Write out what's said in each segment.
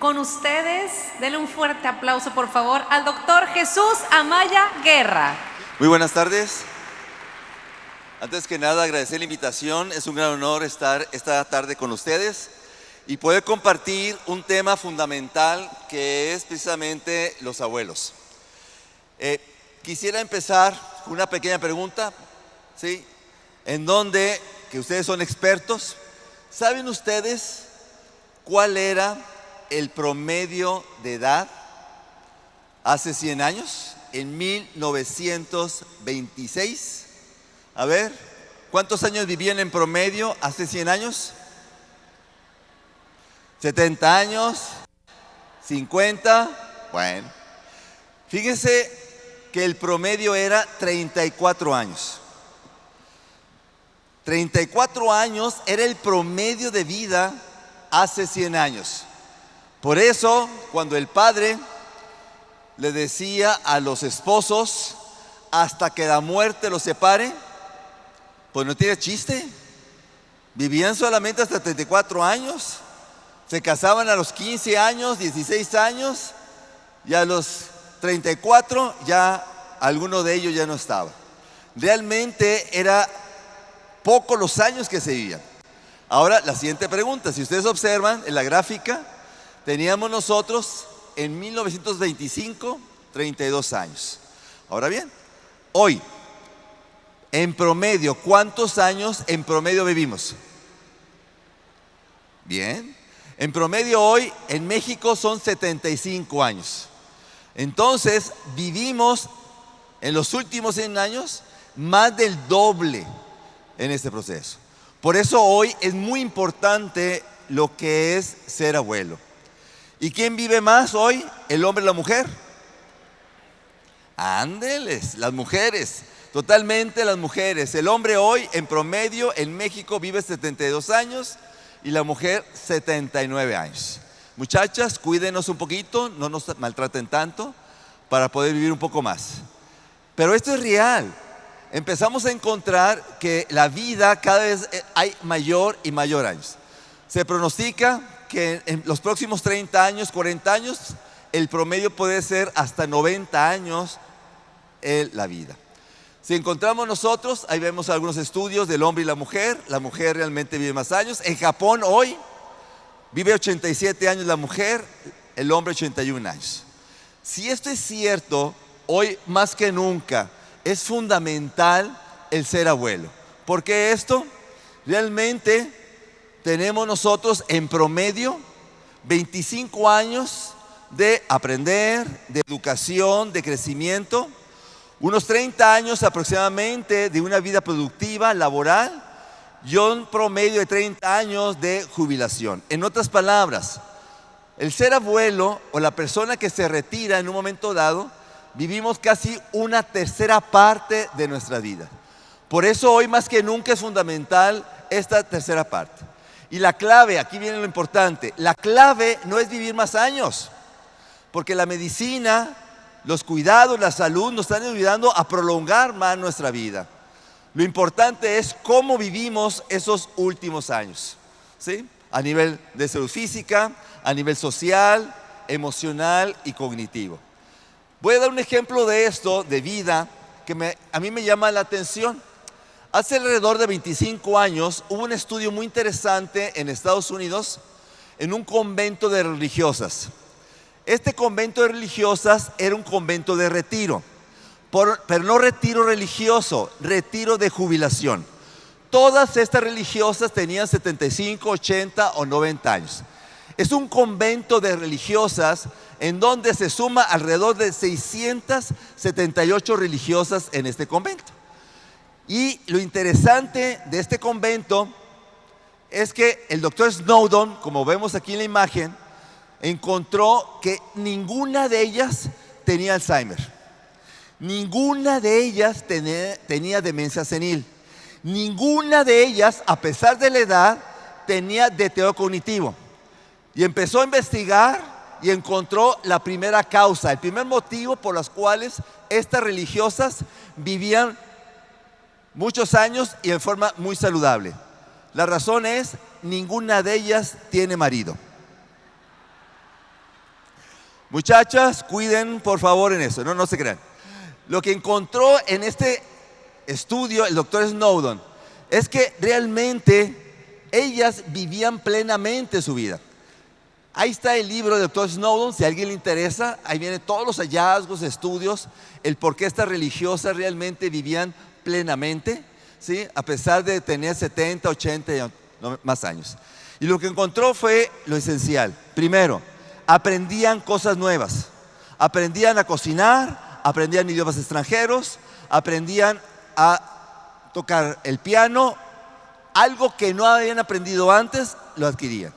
Con ustedes, denle un fuerte aplauso, por favor, al doctor Jesús Amaya Guerra. Muy buenas tardes. Antes que nada, agradecer la invitación. Es un gran honor estar esta tarde con ustedes y poder compartir un tema fundamental que es precisamente los abuelos. Quisiera empezar con una pequeña pregunta, ¿sí? En donde, que ustedes son expertos, ¿saben ustedes cuál era el promedio de edad hace 100 años? En 1926. A ver, ¿cuántos años vivían en promedio hace 100 años? 70 años, 50. Bueno, fíjense que el promedio era 34 años. 34 años era el promedio de vida hace 100 años. Por eso, cuando el padre le decía a los esposos, hasta que la muerte los separe, pues no tiene chiste. Vivían solamente hasta 34 años. Se casaban a los 15 años, 16 años, y a los 34 ya alguno de ellos ya no estaba. Realmente era pocos los años que se vivían. Ahora, la siguiente pregunta, si ustedes observan en la gráfica, teníamos nosotros en 1925 32 años. Ahora bien, hoy, en promedio, ¿cuántos años en promedio vivimos? Bien, en promedio hoy en México son 75 años. Entonces, vivimos en los últimos 100 años más del doble en este proceso. Por eso hoy es muy importante lo que es ser abuelo. ¿Y quién vive más hoy? ¿El hombre o la mujer? Ándeles, las mujeres, totalmente las mujeres. El hombre hoy en promedio en México vive 72 años y la mujer 79 años. Muchachas, cuídenos un poquito, no nos maltraten tanto para poder vivir un poco más. Pero esto es real. Empezamos a encontrar que la vida cada vez hay mayor y mayor años. Se pronostica que en los próximos 30 años, 40 años, el promedio puede ser hasta 90 años en la vida. Si encontramos nosotros, ahí vemos algunos estudios del hombre y la mujer realmente vive más años. En Japón hoy vive 87 años la mujer, el hombre 81 años. Si esto es cierto, hoy más que nunca es fundamental el ser abuelo. ¿Por qué esto? Realmente tenemos nosotros en promedio 25 años de aprender, de educación, de crecimiento, unos 30 años aproximadamente de una vida productiva, laboral, y un promedio de 30 años de jubilación. En otras palabras, el ser abuelo o la persona que se retira en un momento dado, vivimos casi una tercera parte de nuestra vida. Por eso hoy más que nunca es fundamental esta tercera parte. Y la clave, aquí viene lo importante, la clave no es vivir más años, porque la medicina, los cuidados, la salud nos están ayudando a prolongar más nuestra vida. Lo importante es cómo vivimos esos últimos años, ¿sí? A nivel de salud física, a nivel social, emocional y cognitivo. Voy a dar un ejemplo de esto, de vida, que a mí me llama la atención. Hace alrededor de 25 años hubo un estudio muy interesante en Estados Unidos en un convento de religiosas. Este convento de religiosas era un convento de retiro, pero no retiro religioso, retiro de jubilación. Todas estas religiosas tenían 75, 80 o 90 años. Es un convento de religiosas en donde se suma alrededor de 678 religiosas en este convento. Y lo interesante de este convento es que el doctor Snowden, como vemos aquí en la imagen, encontró que ninguna de ellas tenía Alzheimer. Ninguna de ellas tenía demencia senil. Ninguna de ellas, a pesar de la edad, tenía deterioro cognitivo. Y empezó a investigar y encontró la primera causa, el primer motivo por los cuales estas religiosas vivían muchos años y en forma muy saludable. La razón es, ninguna de ellas tiene marido. Muchachas, cuiden por favor en eso, no se crean. Lo que encontró en este estudio el doctor Snowdon es que realmente ellas vivían plenamente su vida. Ahí está el libro del doctor Snowdon, si a alguien le interesa, ahí vienen todos los hallazgos, estudios, el por qué estas religiosas realmente vivían plenamente, ¿sí? A pesar de tener 70, 80 y más años. Y lo que encontró fue lo esencial. Primero, aprendían cosas nuevas, aprendían a cocinar, aprendían idiomas extranjeros, aprendían a tocar el piano, algo que no habían aprendido antes, lo adquirían.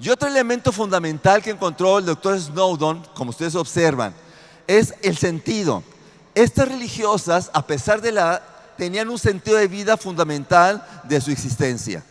Y otro elemento fundamental que encontró el doctor Snowdon, como ustedes observan, es el sentido. Estas religiosas, a pesar de la edad, tenían un sentido de vida fundamental de su existencia.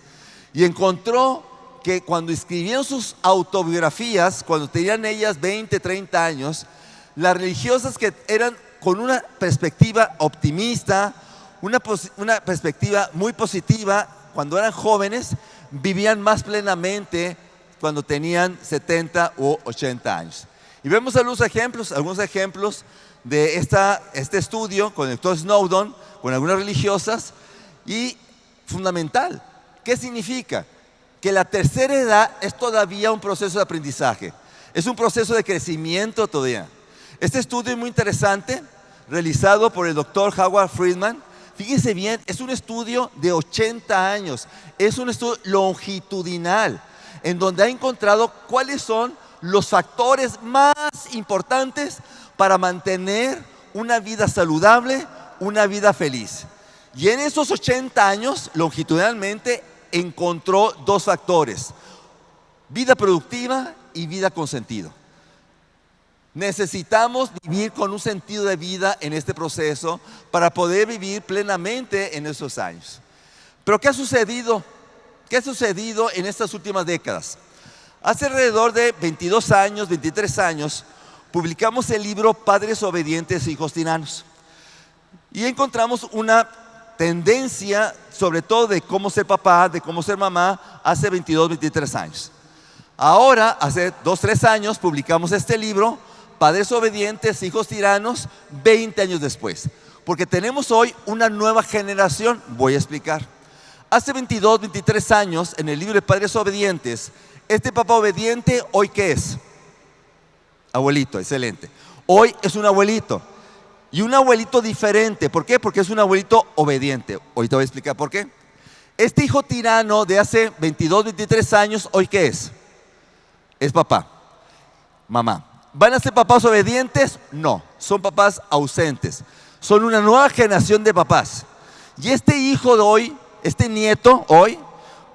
Y encontró que cuando escribieron sus autobiografías, cuando tenían ellas 20, 30 años, las religiosas que eran con una perspectiva optimista, una perspectiva muy positiva, cuando eran jóvenes, vivían más plenamente cuando tenían 70 u 80 años. Y vemos algunos ejemplos de este estudio con el doctor Snowdon, con algunas religiosas, y fundamental. ¿Qué significa? Que la tercera edad es todavía un proceso de aprendizaje, es un proceso de crecimiento todavía. Este estudio es muy interesante, realizado por el doctor Howard Friedman. Fíjense bien, es un estudio de 80 años, es un estudio longitudinal, en donde ha encontrado cuáles son los factores más importantes para mantener una vida saludable, una vida feliz. Y en esos 80 años, longitudinalmente, encontró dos factores: vida productiva y vida con sentido. Necesitamos vivir con un sentido de vida en este proceso para poder vivir plenamente en esos años. Pero ¿qué ha sucedido? ¿Qué ha sucedido en estas últimas décadas? Hace alrededor de 22 años, 23 años, publicamos el libro Padres Obedientes, Hijos Tiranos. Y encontramos una tendencia, sobre todo de cómo ser papá, de cómo ser mamá, hace 22, 23 años. Ahora, hace 2, 3 años, publicamos este libro, Padres Obedientes, Hijos Tiranos, 20 años después. Porque tenemos hoy una nueva generación, voy a explicar. Hace 22, 23 años, en el libro de Padres Obedientes, este papá obediente, ¿hoy qué es? Abuelito, excelente. Hoy es un abuelito. Y un abuelito diferente. ¿Por qué? Porque es un abuelito obediente. Hoy te voy a explicar por qué. Este hijo tirano de hace 22, 23 años, ¿hoy qué es? Es papá, mamá. ¿Van a ser papás obedientes? No, son papás ausentes. Son una nueva generación de papás. Y este hijo de hoy, este nieto hoy,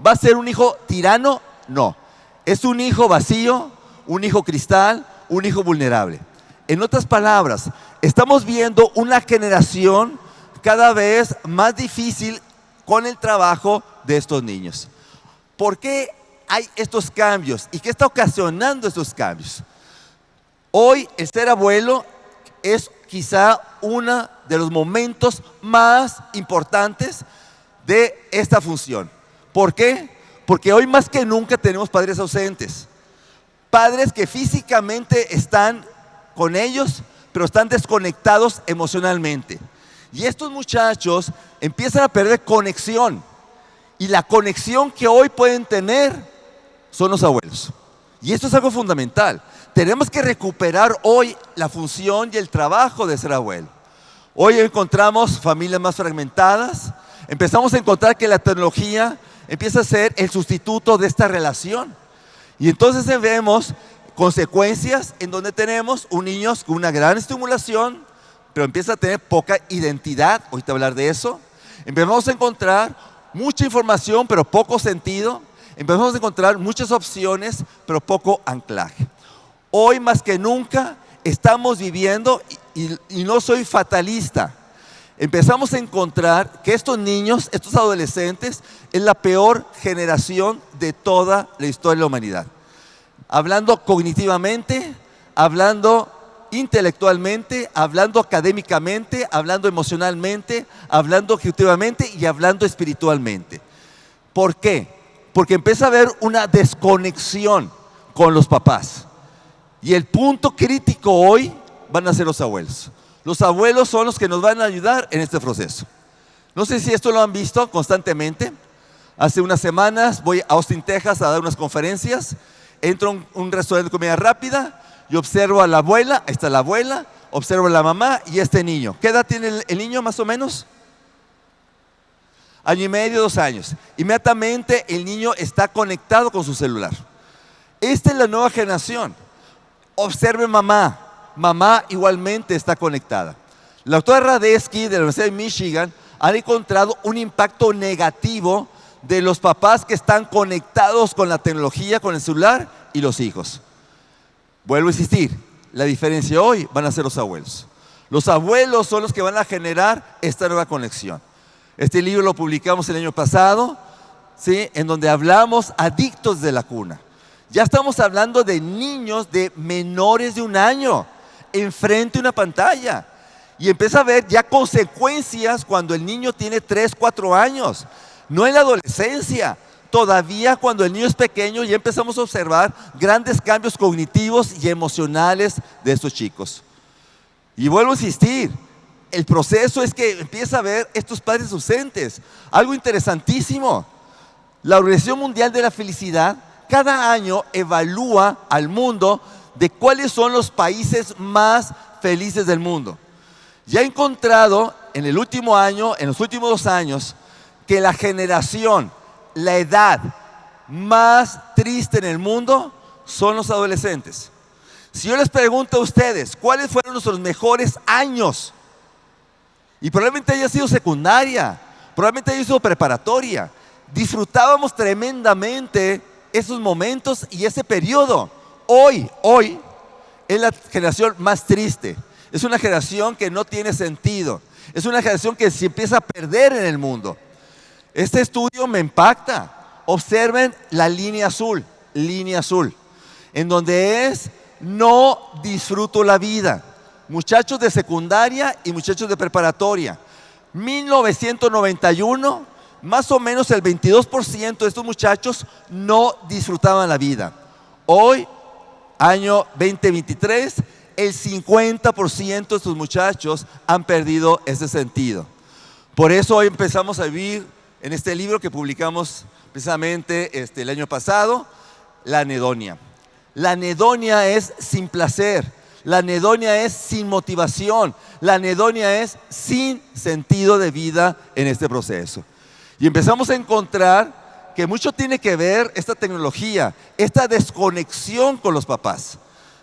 ¿va a ser un hijo tirano? No. Es un hijo vacío, un hijo cristal, un hijo vulnerable. En otras palabras, estamos viendo una generación cada vez más difícil con el trabajo de estos niños. ¿Por qué hay estos cambios? ¿Y qué está ocasionando estos cambios? Hoy el ser abuelo es quizá uno de los momentos más importantes de esta función. ¿Por qué? Porque hoy más que nunca tenemos padres ausentes. Padres que físicamente están con ellos, pero están desconectados emocionalmente. Y estos muchachos empiezan a perder conexión. Y la conexión que hoy pueden tener son los abuelos. Y esto es algo fundamental. Tenemos que recuperar hoy la función y el trabajo de ser abuelo. Hoy encontramos familias más fragmentadas. Empezamos a encontrar que la tecnología empieza a ser el sustituto de esta relación. Y entonces vemos consecuencias en donde tenemos un niño con una gran estimulación, pero empieza a tener poca identidad. Ahorita hablar de eso. Empezamos a encontrar mucha información, pero poco sentido. Empezamos a encontrar muchas opciones, pero poco anclaje. Hoy más que nunca estamos viviendo, y no soy fatalista, empezamos a encontrar que estos niños, estos adolescentes, es la peor generación de toda la historia de la humanidad. Hablando cognitivamente, hablando intelectualmente, hablando académicamente, hablando emocionalmente, hablando objetivamente y hablando espiritualmente. ¿Por qué? Porque empieza a haber una desconexión con los papás. Y el punto crítico hoy van a ser los abuelos. Los abuelos son los que nos van a ayudar en este proceso. No sé si esto lo han visto constantemente. Hace unas semanas voy a Austin, Texas a dar unas conferencias. Entro a un restaurante de comida rápida y observo a la abuela, ahí está la abuela, observo a la mamá y este niño. ¿Qué edad tiene el niño más o menos? Año y medio, 2 años. Inmediatamente el niño está conectado con su celular. Esta es la nueva generación. Observe mamá. Mamá igualmente está conectada. La doctora Radesky de la Universidad de Michigan ha encontrado un impacto negativo de los papás que están conectados con la tecnología, con el celular y los hijos. Vuelvo a insistir, la diferencia hoy van a ser los abuelos. Los abuelos son los que van a generar esta nueva conexión. Este libro lo publicamos el año pasado, ¿sí? En donde hablamos adictos de la cuna. Ya estamos hablando de niños de menores de 1 año enfrente de una pantalla. Y empieza a ver ya consecuencias cuando el niño tiene 3, 4 años. No en la adolescencia. Todavía cuando el niño es pequeño ya empezamos a observar grandes cambios cognitivos y emocionales de estos chicos. Y vuelvo a insistir, el proceso es que empieza a ver estos padres ausentes. Algo interesantísimo. La Organización Mundial de la Felicidad cada año evalúa al mundo de cuáles son los países más felices del mundo. Ya he encontrado en el último año, en los últimos 2 años, que la generación, la edad más triste en el mundo son los adolescentes. Si yo les pregunto a ustedes, ¿cuáles fueron nuestros mejores años? Y probablemente haya sido secundaria, probablemente haya sido preparatoria. Disfrutábamos tremendamente esos momentos y ese periodo. Hoy es la generación más triste. Es una generación que no tiene sentido. Es una generación que se empieza a perder en el mundo. Este estudio me impacta. Observen la línea azul, en donde es no disfruto la vida. Muchachos de secundaria y muchachos de preparatoria. 1991, más o menos el 22% de estos muchachos no disfrutaban la vida. Hoy, año 2023, el 50% de estos muchachos han perdido ese sentido. Por eso hoy empezamos a vivir en este libro que publicamos precisamente el año pasado, la anedonia. La anedonia es sin placer, la anedonia es sin motivación, la anedonia es sin sentido de vida en este proceso. Y empezamos a encontrar que mucho tiene que ver esta tecnología, esta desconexión con los papás,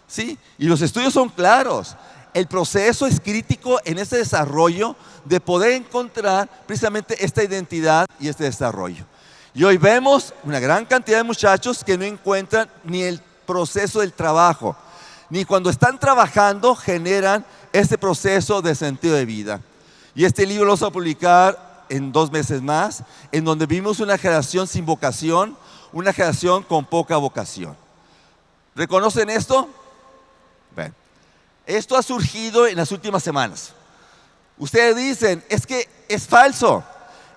¿sí? Y los estudios son claros. El proceso es crítico en ese desarrollo de poder encontrar precisamente esta identidad y este desarrollo. Y hoy vemos una gran cantidad de muchachos que no encuentran ni el proceso del trabajo, ni cuando están trabajando generan este proceso de sentido de vida. Y este libro lo vamos a publicar en 2 meses más, en donde vimos una generación sin vocación, una generación con poca vocación. ¿Reconocen esto? Bien. Esto ha surgido en las últimas semanas. Ustedes dicen, es que es falso,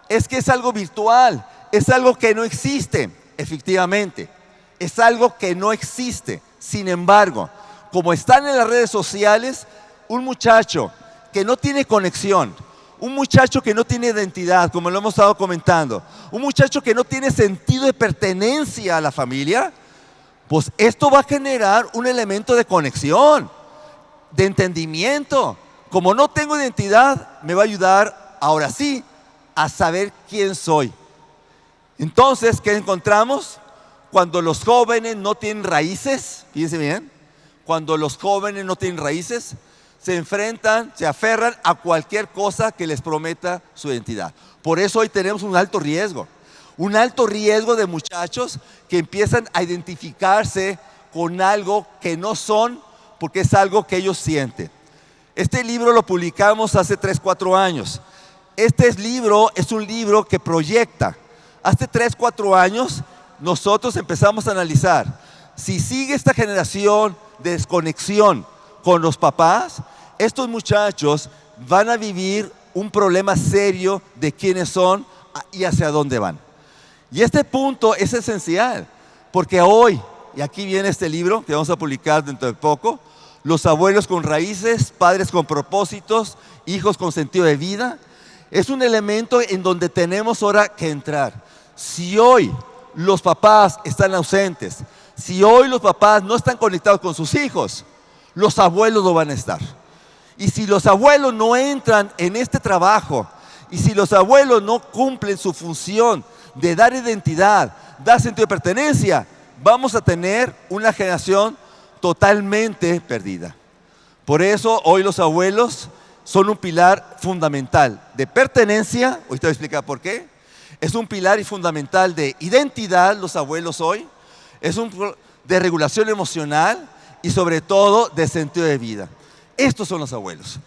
es que es algo virtual, es algo que no existe. Efectivamente, es algo que no existe. Sin embargo, como están en las redes sociales, un muchacho que no tiene conexión, un muchacho que no tiene identidad, como lo hemos estado comentando, un muchacho que no tiene sentido de pertenencia a la familia, pues esto va a generar un elemento de conexión, de entendimiento. Como no tengo identidad, me va a ayudar, ahora sí, a saber quién soy. Entonces, ¿qué encontramos? Cuando los jóvenes no tienen raíces, fíjense bien, cuando los jóvenes no tienen raíces, se enfrentan, se aferran a cualquier cosa que les prometa su identidad. Por eso hoy tenemos un alto riesgo de muchachos que empiezan a identificarse con algo que no son, porque es algo que ellos sienten. Este libro lo publicamos hace 3, 4 años. Este libro es un libro que proyecta. Hace 3, 4 años nosotros empezamos a analizar si sigue esta generación de desconexión con los papás, estos muchachos van a vivir un problema serio de quiénes son y hacia dónde van. Y este punto es esencial, porque hoy y aquí viene este libro que vamos a publicar dentro de poco, Los abuelos con raíces, padres con propósitos, hijos con sentido de vida. Es un elemento en donde tenemos ahora que entrar. Si hoy los papás están ausentes, si hoy los papás no están conectados con sus hijos, los abuelos no van a estar. Y si los abuelos no entran en este trabajo, y si los abuelos no cumplen su función de dar identidad, dar sentido de pertenencia, vamos a tener una generación totalmente perdida. Por eso hoy los abuelos son un pilar fundamental de pertenencia. Hoy te voy a explicar por qué. Es un pilar fundamental de identidad, los abuelos hoy. Es de regulación emocional y sobre todo de sentido de vida. Estos son los abuelos.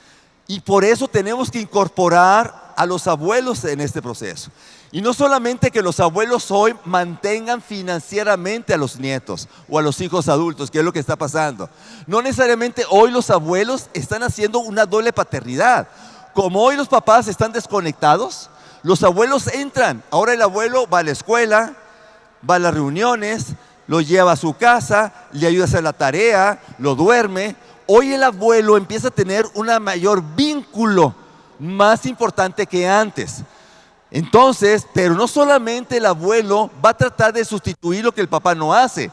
Y por eso tenemos que incorporar a los abuelos en este proceso. Y no solamente que los abuelos hoy mantengan financieramente a los nietos o a los hijos adultos, que es lo que está pasando. No necesariamente hoy los abuelos están haciendo una doble paternidad. Como hoy los papás están desconectados, los abuelos entran. Ahora el abuelo va a la escuela, va a las reuniones, lo lleva a su casa, le ayuda a hacer la tarea, lo duerme. Hoy el abuelo empieza a tener un mayor vínculo, más importante que antes. Entonces, pero no solamente el abuelo va a tratar de sustituir lo que el papá no hace,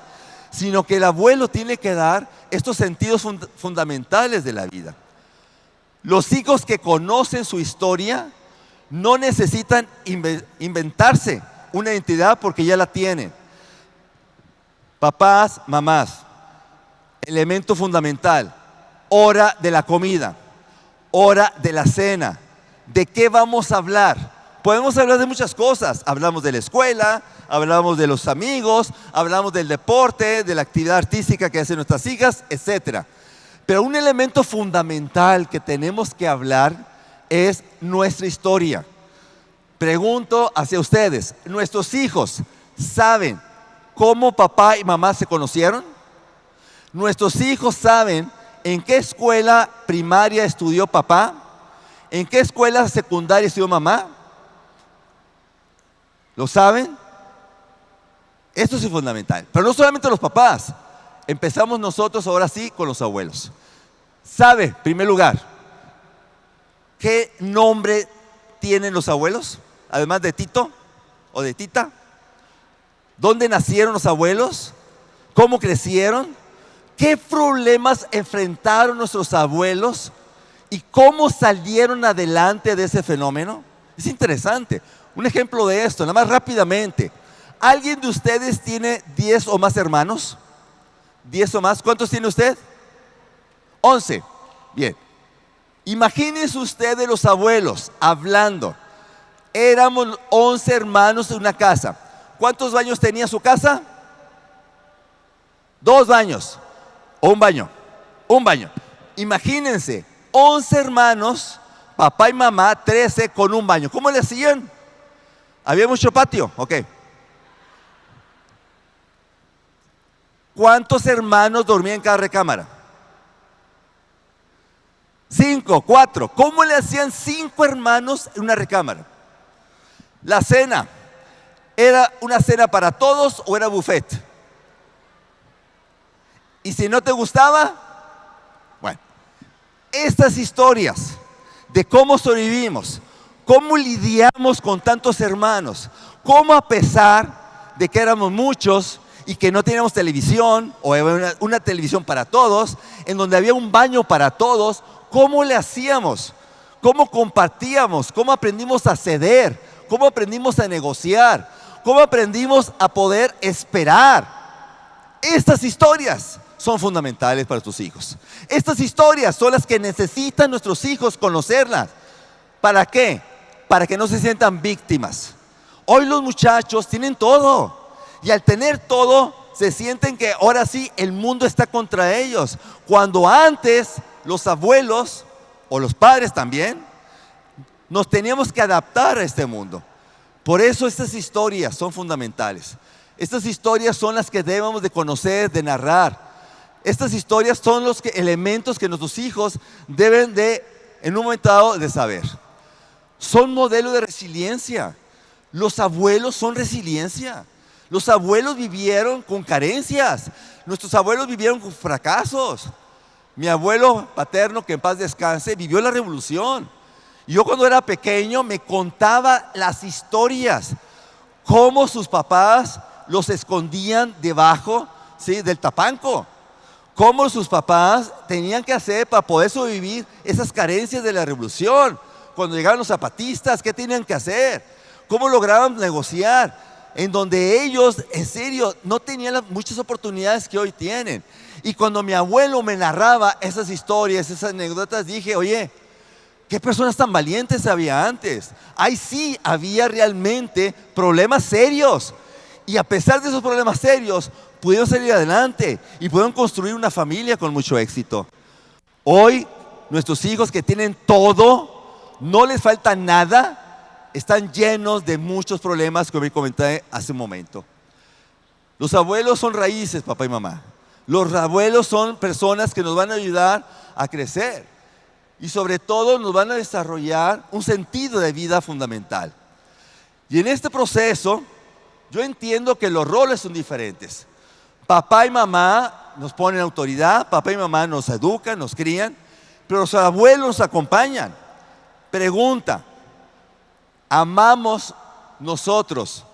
sino que el abuelo tiene que dar estos sentidos fundamentales de la vida. Los hijos que conocen su historia no necesitan inventarse una identidad porque ya la tienen. Papás, mamás, elemento fundamental, hora de la comida, hora de la cena. ¿De qué vamos a hablar? Podemos hablar de muchas cosas. Hablamos de la escuela, hablamos de los amigos, hablamos del deporte, de la actividad artística que hacen nuestras hijas, etc. Pero un elemento fundamental que tenemos que hablar es nuestra historia. Pregunto hacia ustedes, ¿nuestros hijos saben cómo papá y mamá se conocieron? ¿Nuestros hijos saben en qué escuela primaria estudió papá? ¿En qué escuela secundaria estudió mamá? ¿Lo saben? Esto es fundamental. Pero no solamente los papás. Empezamos nosotros ahora sí con los abuelos. ¿Sabe, en primer lugar, qué nombre tienen los abuelos? Además de Tito o de Tita. ¿Dónde nacieron los abuelos? ¿Cómo crecieron? ¿Qué problemas enfrentaron nuestros abuelos? ¿Y cómo salieron adelante de ese fenómeno? Es interesante. Un ejemplo de esto, nada más rápidamente. ¿Alguien de ustedes tiene 10 o más hermanos? ¿10 o más? ¿Cuántos tiene usted? 11. Bien. Imagínense ustedes los abuelos hablando. Éramos 11 hermanos en una casa. ¿Cuántos baños tenía su casa? 2 baños. O un baño. Un baño. Imagínense, 11 hermanos, papá y mamá, 13 con un baño. ¿Cómo le hacían? ¿Había mucho patio? Ok. ¿Cuántos hermanos dormían en cada recámara? 5, 4. ¿Cómo le hacían 5 hermanos en una recámara? La cena, ¿era una cena para todos o era buffet? Y si no te gustaba, bueno, estas historias de cómo sobrevivimos, cómo lidiamos con tantos hermanos, cómo a pesar de que éramos muchos y que no teníamos televisión o una televisión para todos, en donde había un baño para todos, ¿cómo le hacíamos? ¿Cómo compartíamos? ¿Cómo aprendimos a ceder? ¿Cómo aprendimos a negociar? ¿Cómo aprendimos a poder esperar? Estas historias son fundamentales para tus hijos. Estas historias son las que necesitan nuestros hijos conocerlas. ¿Para qué? Para que no se sientan víctimas. Hoy los muchachos tienen todo. Y al tener todo, se sienten que ahora sí el mundo está contra ellos. Cuando antes los abuelos o los padres también nos teníamos que adaptar a este mundo. Por eso estas historias son fundamentales. Estas historias son las que debemos de conocer, de narrar. Estas historias son los elementos que nuestros hijos deben de, en un momento dado, de saber. Son modelo de resiliencia. Los abuelos son resiliencia. Los abuelos vivieron con carencias. Nuestros abuelos vivieron con fracasos. Mi abuelo paterno, que en paz descanse, vivió la revolución. Yo cuando era pequeño me contaba las historias, cómo sus papás los escondían debajo, ¿sí?, del tapanco. Cómo sus papás tenían que hacer para poder sobrevivir esas carencias de la revolución. Cuando llegaban los zapatistas, ¿qué tenían que hacer? Cómo lograban negociar, en donde ellos, en serio, no tenían muchas oportunidades que hoy tienen. Y cuando mi abuelo me narraba esas historias, esas anécdotas, dije, oye, ¿qué personas tan valientes había antes? Ahí sí había realmente problemas serios. Y a pesar de esos problemas serios, pudieron salir adelante y pudieron construir una familia con mucho éxito. Hoy, nuestros hijos que tienen todo, no les falta nada, están llenos de muchos problemas, como comenté hace un momento. Los abuelos son raíces, papá y mamá. Los abuelos son personas que nos van a ayudar a crecer y sobre todo nos van a desarrollar un sentido de vida fundamental. Y en este proceso, yo entiendo que los roles son diferentes. Papá y mamá nos ponen autoridad, papá y mamá nos educan, nos crían, pero los abuelos nos acompañan. Pregunta, ¿amamos nosotros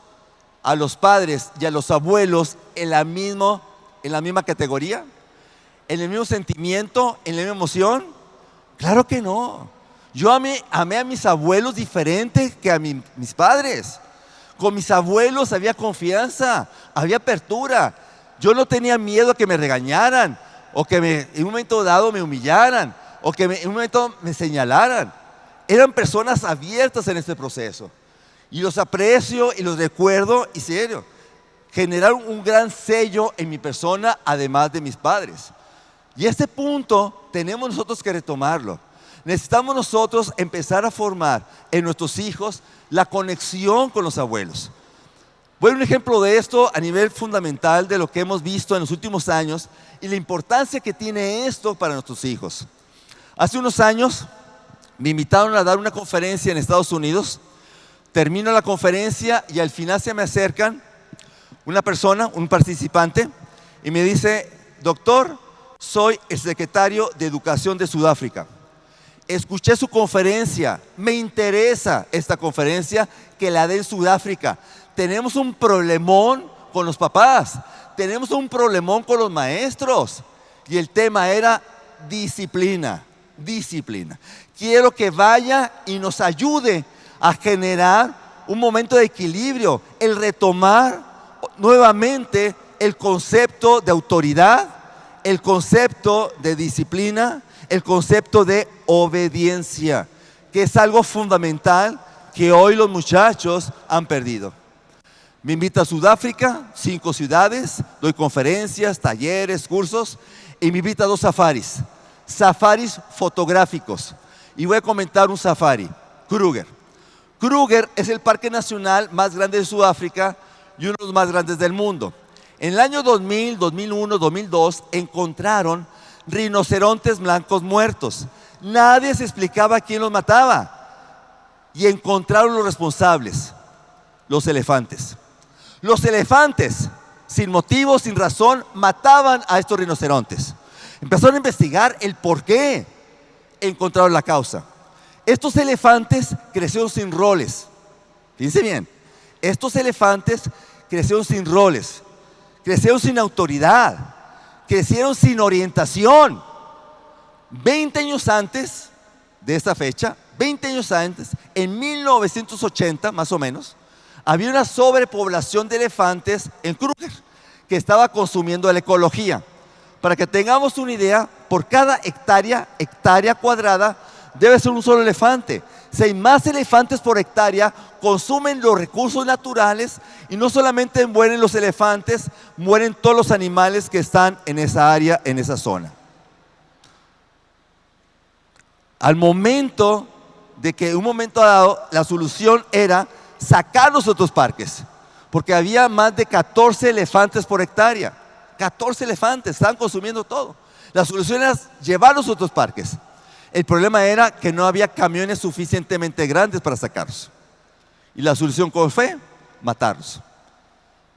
a los padres y a los abuelos en la misma categoría? ¿En el mismo sentimiento? ¿En la misma emoción? Claro que no. Yo amé a mis abuelos diferente que a mis padres. Con mis abuelos había confianza, había apertura. Yo no tenía miedo a que me regañaran, o que en un momento dado me humillaran, o que en un momento me señalaran. Eran personas abiertas en este proceso. Y los aprecio y los recuerdo, y serio, generaron un gran sello en mi persona, además de mis padres. Y este punto tenemos nosotros que retomarlo. Necesitamos nosotros empezar a formar en nuestros hijos la conexión con los abuelos. Voy a dar un ejemplo de esto a nivel fundamental de lo que hemos visto en los últimos años y la importancia que tiene esto para nuestros hijos. Hace unos años me invitaron a dar una conferencia en Estados Unidos. Termino la conferencia y al final se me acercan una persona, un participante, y me dice, doctor, soy el secretario de Educación de Sudáfrica. Escuché su conferencia, me interesa esta conferencia que la dé en Sudáfrica. Tenemos un problemón con los papás, tenemos un problemón con los maestros. Y el tema era disciplina, disciplina. Quiero que vaya y nos ayude a generar un momento de equilibrio, el retomar nuevamente el concepto de autoridad, el concepto de disciplina, el concepto de obediencia, que es algo fundamental que hoy los muchachos han perdido. Me invita a Sudáfrica, 5 ciudades, doy conferencias, talleres, cursos, y me invita a 2 safaris fotográficos. Y voy a comentar un safari, Kruger. Kruger es el parque nacional más grande de Sudáfrica y uno de los más grandes del mundo. En el año 2000, 2001, 2002 encontraron rinocerontes blancos muertos. Nadie se explicaba quién los mataba. Y encontraron los responsables, los elefantes. Los elefantes, sin motivo, sin razón, mataban a estos rinocerontes. Empezaron a investigar el por qué. Encontraron la causa. Estos elefantes crecieron sin roles. Fíjense bien, estos elefantes crecieron sin roles, crecieron sin autoridad, crecieron sin orientación. 20 años antes de esta fecha, 20 años antes, en 1980 más o menos, había una sobrepoblación de elefantes en Kruger que estaba consumiendo la ecología. Para que tengamos una idea, por cada hectárea cuadrada, debe ser un solo elefante. Si hay más elefantes por hectárea, consumen los recursos naturales y no solamente mueren los elefantes, mueren todos los animales que están en esa área, en esa zona. Al momento de que en un momento dado la solución era sacar los otros parques, porque había más de 14 elefantes por hectárea. 14 elefantes, estaban consumiendo todo. La solución era llevar los otros parques. El problema era que no había camiones suficientemente grandes para sacarlos. Y la solución, ¿cuál fue? Matarlos.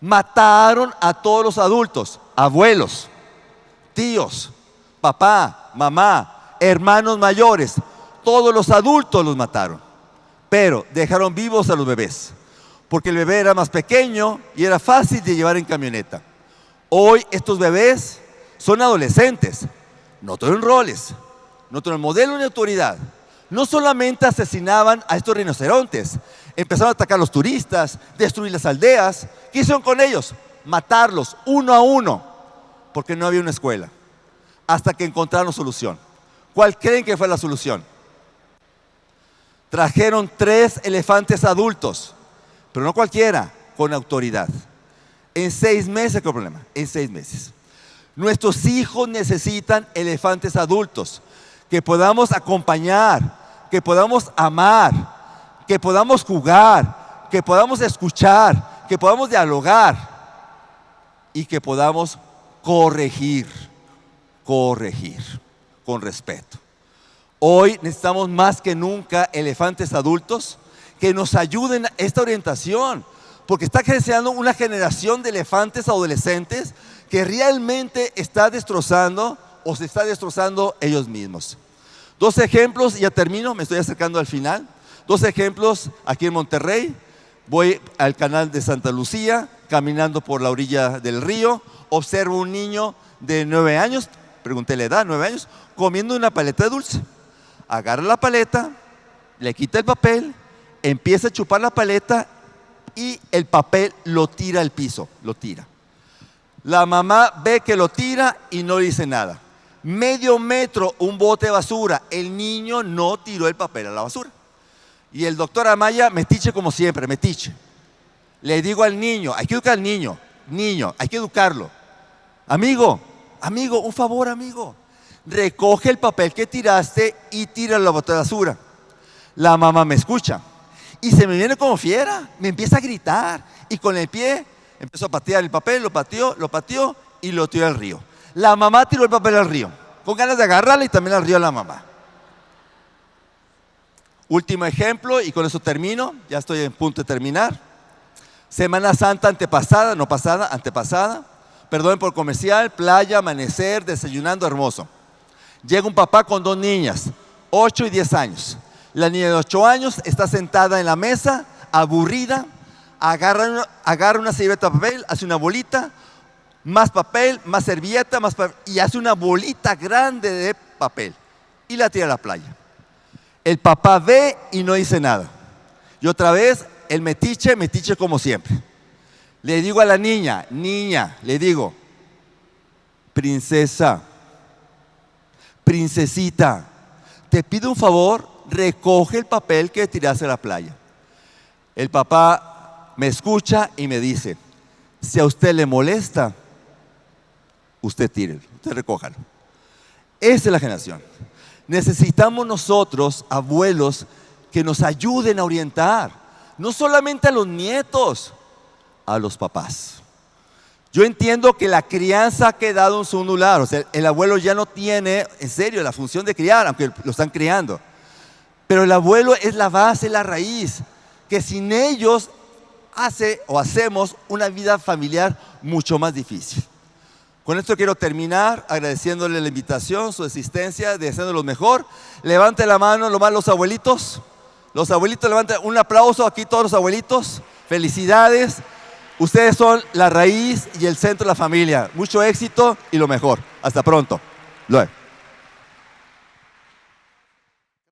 Mataron a todos los adultos, abuelos, tíos, papá, mamá, hermanos mayores. Todos los adultos los mataron, pero dejaron vivos a los bebés, porque el bebé era más pequeño y era fácil de llevar en camioneta. Hoy estos bebés son adolescentes, no tuvieron roles, no tuvieron modelo ni autoridad. No solamente asesinaban a estos rinocerontes, empezaron a atacar a los turistas, destruir las aldeas. ¿Qué hicieron con ellos? Matarlos uno a uno, porque no había una escuela, hasta que encontraron solución. ¿Cuál creen que fue la solución? Trajeron 3 elefantes adultos, pero no cualquiera, con autoridad. En 6 meses, ¿qué problema? En 6 meses. Nuestros hijos necesitan elefantes adultos que podamos acompañar, que podamos amar, que podamos jugar, que podamos escuchar, que podamos dialogar y que podamos corregir con respeto. Hoy necesitamos más que nunca elefantes adultos que nos ayuden a esta orientación, porque está creciendo una generación de elefantes adolescentes que realmente está destrozando o se está destrozando ellos mismos. 2 ejemplos, y ya termino, me estoy acercando al final. 2 ejemplos aquí en Monterrey. Voy al canal de Santa Lucía, caminando por la orilla del río, observo un niño de 9 años, pregunté la edad, 9 años, comiendo una paleta de dulce. Agarra la paleta, le quita el papel, empieza a chupar la paleta y el papel lo tira al piso, lo tira. La mamá ve que lo tira y no dice nada. Medio metro, un bote de basura. El niño no tiró el papel a la basura. Y el doctor Amaya, metiche como siempre, metiche. Le digo al niño, hay que educar al niño, hay que educarlo. Amigo, un favor, amigo. Recoge el papel que tiraste y tíralo a la bote de basura. La mamá me escucha y se me viene como fiera, me empieza a gritar y con el pie empezó a patear el papel, lo pateó y lo tiró al río. La mamá tiró el papel al río, con ganas de agarrarla y también al río a la mamá. Último ejemplo, y con eso termino, ya estoy en punto de terminar. Semana Santa antepasada, perdón por comercial, playa, amanecer, desayunando, hermoso. Llega un papá con 2 niñas, 8 y 10 años. La niña de 8 años está sentada en la mesa, aburrida, agarra una servilleta de papel, hace una bolita, más papel, más servilleta, y hace una bolita grande de papel y la tira a la playa. El papá ve y no dice nada. Y otra vez, el metiche como siempre. Le digo a la niña, le digo, princesita, te pido un favor, recoge el papel que tiraste a la playa. El papá me escucha y me dice, si a usted le molesta, usted tírelo, usted recójalo. Esa es la generación. Necesitamos nosotros, abuelos, que nos ayuden a orientar, no solamente a los nietos, a los papás. Yo entiendo que la crianza ha quedado en su lugar, o sea, el abuelo ya no tiene, en serio, la función de criar, aunque lo están criando. Pero el abuelo es la base, la raíz, que sin ellos hacemos una vida familiar mucho más difícil. Con esto quiero terminar agradeciéndole la invitación, su asistencia, deseando lo mejor. Levante la mano, lo más los abuelitos. Los abuelitos, levanten un aplauso aquí todos los abuelitos. Felicidades. Ustedes son la raíz y el centro de la familia. Mucho éxito y lo mejor. Hasta pronto. Luego.